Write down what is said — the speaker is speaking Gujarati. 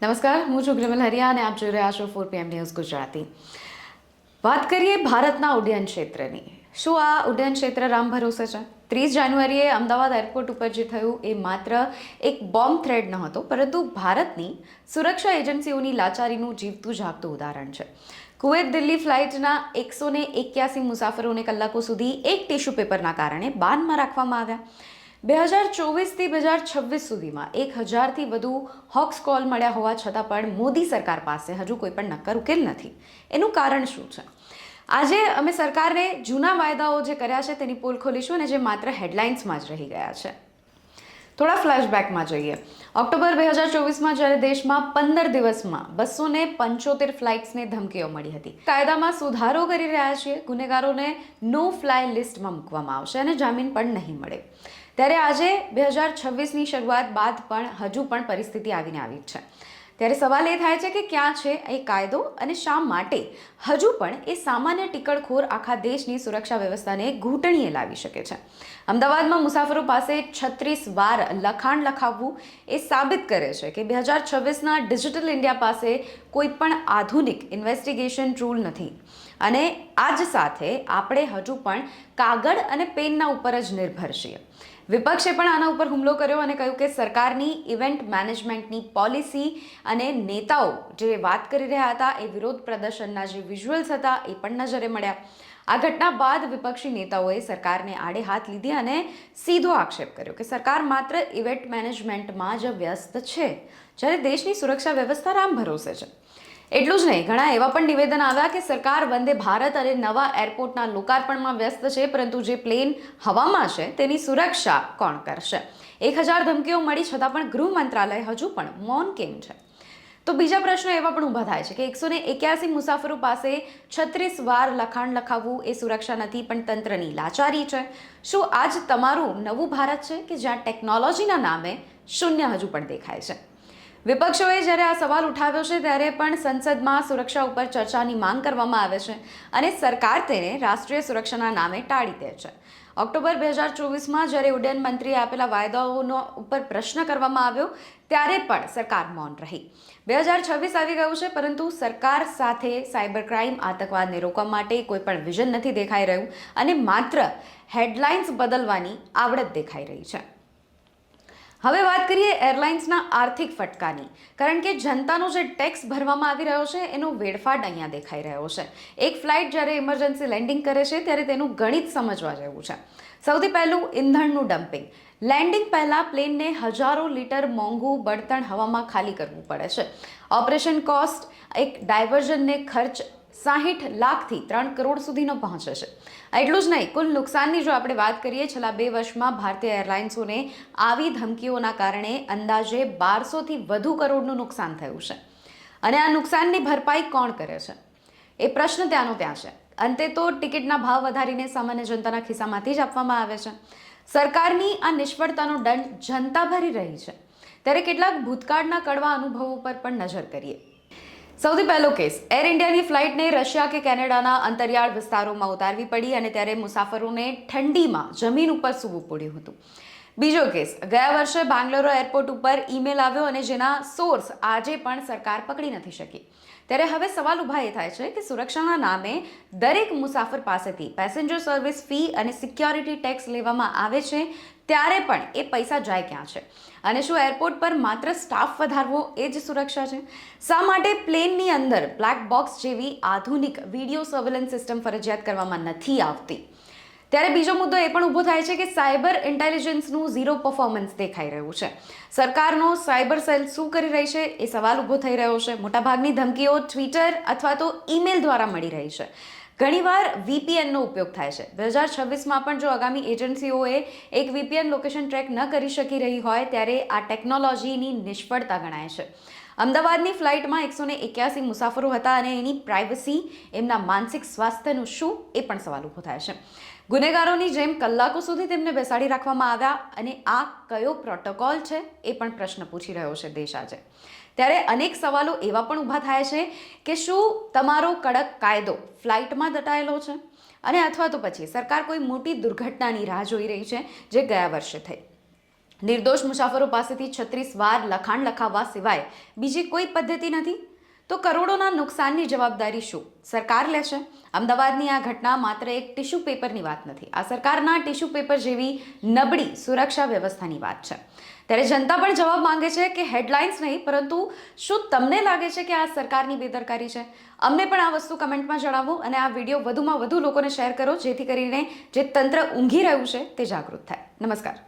નમસ્કાર, હું છું ગ્રેમલ હરિયા અને આપ જોઈ રહ્યા છો 4PM ન્યૂઝ ગુજરાતી. વાત કરીએ ભારતના ઉડ્ડયન ક્ષેત્રની. શું આ ઉડ્ડયન ક્ષેત્ર રામ ભરોસે છે? 30 જાન્યુઆરીએ અમદાવાદ એરપોર્ટ ઉપર જે થયું એ માત્ર એક બોમ્બ થ્રેડ ન હતો, પરંતુ ભારતની સુરક્ષા એજન્સીઓની લાચારીનું જીવતું જાગતું ઉદાહરણ છે. કુવૈત દિલ્હી ફ્લાઇટના 181 મુસાફરોને કલાકો સુધી એક ટિશ્યુ પેપરના કારણે બાનમાં રાખવામાં આવ્યા. 2024થી 2026 સુધીમાં 1000થી વધુ હોક્સ કોલ મળ્યા હોવા છતાં પણ મોદી સરકાર પાસે હજુ કોઈ પણ નક્કર ઉકેલ નથી. એનું કારણ શું છે? આજે અમે સરકારને જૂના વાયદાઓ જે કર્યા છે તેની પોલ ખોલીશું અને જે માત્ર હેડલાઇન્સમાં જ રહી ગયા છે. થોડા ફ્લેશબેકમાં જોઈએ. ઓક્ટોબર 2024માં જ્યારે દેશમાં 15 દિવસમાં 275 ફ્લાઇટ્સને ધમકીઓ મળી હતી. કાયદામાં સુધારો કરી રહ્યા છીએ, ગુનેગારોને નો ફ્લાય લિસ્ટમાં મૂકવામાં આવશે અને જામીન પણ નહીં મળે. ત્યારે આજે 2026ની શરૂઆત બાદ પણ હજુ પણ પરિસ્થિતિ આવીને આવી જ છે. ત્યારે સવાલ એ થાય છે કે ક્યાં છે એ કાયદો અને શા માટે હજુ પણ એ સામાન્ય ટિકડખોર આખા દેશની સુરક્ષા વ્યવસ્થાને ઘૂંટણીએ લાવી શકે છે. અમદાવાદમાં મુસાફરો પાસે 36 વાર લખાણ લખાવવું એ સાબિત કરે છે કે 2026ના ડિજિટલ ઇન્ડિયા પાસે કોઈ પણ આધુનિક ઇન્વેસ્ટિગેશન ટૂલ નથી. અને આ જ સાથે આપણે હજુ પણ કાગળ અને પેનના ઉપર જ નિર્ભર છીએ. વિપક્ષે પણ આના ઉપર હુમલો કર્યો અને કહ્યું કે સરકારની ઇવેન્ટ મેનેજમેન્ટની પોલિસી અને નેતાઓ જે વાત કરી રહ્યા હતા એ વિરોધ પ્રદર્શનના જે વિઝ્યુઅલ્સ હતા એ પણ નજરે મળ્યા. આ ઘટના બાદ વિપક્ષી નેતાઓએ સરકારને આડે હાથ લીધી અને સીધો આક્ષેપ કર્યો કે સરકાર માત્ર ઇવેન્ટ મેનેજમેન્ટમાં જ વ્યસ્ત છે, જ્યારે દેશની સુરક્ષા વ્યવસ્થા રામ ભરોસે છે. એટલું જ નહીં, ઘણા એવા પણ નિવેદન આવ્યા કે સરકાર વંદે ભારત અને નવા એરપોર્ટના લોકાર્પણમાં વ્યસ્ત છે, પરંતુ જે પ્લેન હવામાં છે તેની સુરક્ષા કોણ કરશે? 1000 ધમકીઓ મળી છતાં પણ ગૃહ મંત્રાલય હજુ પણ મૌન કેમ છે? તો બીજા પ્રશ્નો એવા પણ ઊભા થાય છે કે 181 મુસાફરો પાસે 36 વાર લખાણ લખાવવું એ સુરક્ષા નથી પણ તંત્રની લાચારી છે. શું આજ તમારું નવું ભારત છે કે જ્યાં ટેકનોલોજીના નામે શૂન્ય હજુ પણ દેખાય છે? વિપક્ષોએ જ્યારે આ સવાલ ઉઠાવ્યો છે ત્યારે પણ સંસદમાં સુરક્ષા ઉપર ચર્ચાની માંગ કરવામાં આવે છે અને સરકાર તેને રાષ્ટ્રીય સુરક્ષાના નામે ટાળી દે છે. ઓક્ટોબર 2024માં જ્યારે ઉડ્ડયન મંત્રીએ આપેલા વાયદાઓનો ઉપર પ્રશ્ન કરવામાં આવ્યો ત્યારે પણ સરકાર મૌન રહી. 2026 આવી ગયું છે, પરંતુ સરકાર સાથે સાયબર ક્રાઇમ, આતંકવાદને રોકવા માટે કોઈ પણ વિઝન નથી દેખાઈ રહ્યું અને માત્ર હેડલાઇન્સ બદલવાની આવડત દેખાઈ રહી છે. હવે વાત કરીએ એરલાઇન્સના આર્થિક ફટકાની, કારણ કે જનતાનો જે ટેક્સ ભરવામાં આવી રહ્યો છે એનો વેડફાટ અહીંયા દેખાઈ રહ્યો છે. એક ફ્લાઇટ જ્યારે ઇમરજન્સી લેન્ડિંગ કરે છે ત્યારે તેનું ગણિત સમજવા જેવું છે. સૌથી પહેલું ઈંધણનું ડમ્પિંગ. લેન્ડિંગ પહેલાં પ્લેનને હજારો લીટર મોંઘું બળતણ હવામાં ખાલી કરવું પડે છે. ઓપરેશન કોસ્ટ, એક ડાયવર્ઝનને ખર્ચ 60 લાખથી 3 કરોડ સુધીનો પહોંચે છે. એટલું જ નહીં, કુલ નુકસાનની જો આપણે વાત કરીએ, છેલ્લા 2 વર્ષમાં ભારતીય એરલાઇન્સોને આવી ધમકીઓના કારણે અંદાજે 1200થી વધુ કરોડનું નુકસાન થયું છે. અને આ નુકસાનની ભરપાઈ કોણ કરે છે? એ પ્રશ્ન ત્યાંનો ત્યાં છે. અંતે તો ટિકિટના ભાવ વધારીને સામાન્ય જનતાના ખિસ્સામાંથી જ આપવામાં આવે છે. સરકારની આ નિષ્ફળતાનો દંડ જનતા ભરી રહી છે. ત્યારે કેટલાક ભૂતકાળના કડવા અનુભવો પર પણ નજર કરીએ. સૌથી પહેલો કેસ, એર ઇન્ડિયાની ફ્લાઇટને રશિયા કે કેનેડાના અંતરિયાળ વિસ્તારોમાં ઉતારવી પડી અને ત્યારે મુસાફરોને ઠંડીમાં જમીન ઉપર સૂવું પડ્યું હતું. બીજો કેસ, ગયા વર્ષે બેંગ્લોર એરપોર્ટ ઉપર ઈમેલ આવ્યો અને જેના સોર્સ આજે પણ સરકાર પકડી નથી શકી. ત્યારે હવે સવાલ ઊભા એ થાય છે કે સુરક્ષાના નામે દરેક મુસાફર પાસેથી પેસેન્જર સર્વિસ ફી અને સિક્યોરિટી ટેક્સ લેવામાં આવે છે, ત્યારે પણ એ પૈસા જાય ક્યાં છે? અને શું એરપોર્ટ પર માત્ર સ્ટાફ વધારવો એ જ સુરક્ષા છે? શા માટે પ્લેનની અંદર બ્લેક બોક્સ જેવી આધુનિક વિડીયો સર્વેલન્સ સિસ્ટમ ફરજિયાત કરવામાં નથી આવતી? ત્યારે બીજો મુદ્દો એ પણ ઊભો થાય છે કે સાયબર ઇન્ટેલિજન્સનું ઝીરો પરફોર્મન્સ દેખાઈ રહ્યું છે. સરકારનો સાયબર સેલ શું કરી રહી છે એ સવાલ ઊભો થઈ રહ્યો છે. મોટાભાગની ધમકીઓ ટ્વિટર અથવા તો ઈમેલ દ્વારા મળી રહી છે. ઘણીવાર VPNનો ઉપયોગ થાય છે. 2026માં પણ જો આગામી એજન્સીઓએ એક VPN લોકેશન ટ્રેક ન કરી શકી રહી હોય ત્યારે આ ટેકનોલોજીની નિષ્ફળતા ગણાય છે. અમદાવાદની ફ્લાઇટમાં 181 મુસાફરો હતા અને એની પ્રાઇવસી, એમના માનસિક સ્વાસ્થ્યનું શું એ પણ સવાલ ઊભો થાય છે. ગુનેગારોની જેમ કલાકો સુધી તેમને બેસાડી રાખવામાં આવ્યા અને આ કયો પ્રોટોકોલ છે એ પણ પ્રશ્ન પૂછી રહ્યો છે દેશ આજે. ત્યારે અનેક સવાલો એવા પણ ઊભા થાય છે કે શું તમારો કડક કાયદો ફ્લાઇટમાં દટાયેલો છે અને અથવા તો પછી સરકાર કોઈ મોટી દુર્ઘટનાની રાહ જોઈ રહી છે જે ગયા વર્ષે થઈ? નિર્દોષ મુસાફરો પાસેથી 36 વાર લખાણ લખાવવા સિવાય બીજી કોઈ પદ્ધતિ નથી? તો કરોડોના નુકસાનની જવાબદારી શું સરકાર લેશે? અમદાવાદની આ ઘટના માત્ર એક ટિશ્યુ પેપરની વાત નથી. આ સરકારના ટિશ્યુ પેપર જેવી નબળી સુરક્ષા વ્યવસ્થાની વાત છે. ત્યારે જનતા પણ જવાબ માંગે છે કે હેડલાઇન્સ નહીં, પરંતુ શું તમને લાગે છે કે આ સરકારની બેદરકારી છે? અમને પણ આ વસ્તુ કમેન્ટમાં જણાવો અને આ વિડીયો વધુમાં વધુ લોકોને શેર કરો, જેથી કરીને જે તંત્ર ઊંઘી રહ્યું છે તે જાગૃત થાય. નમસ્કાર.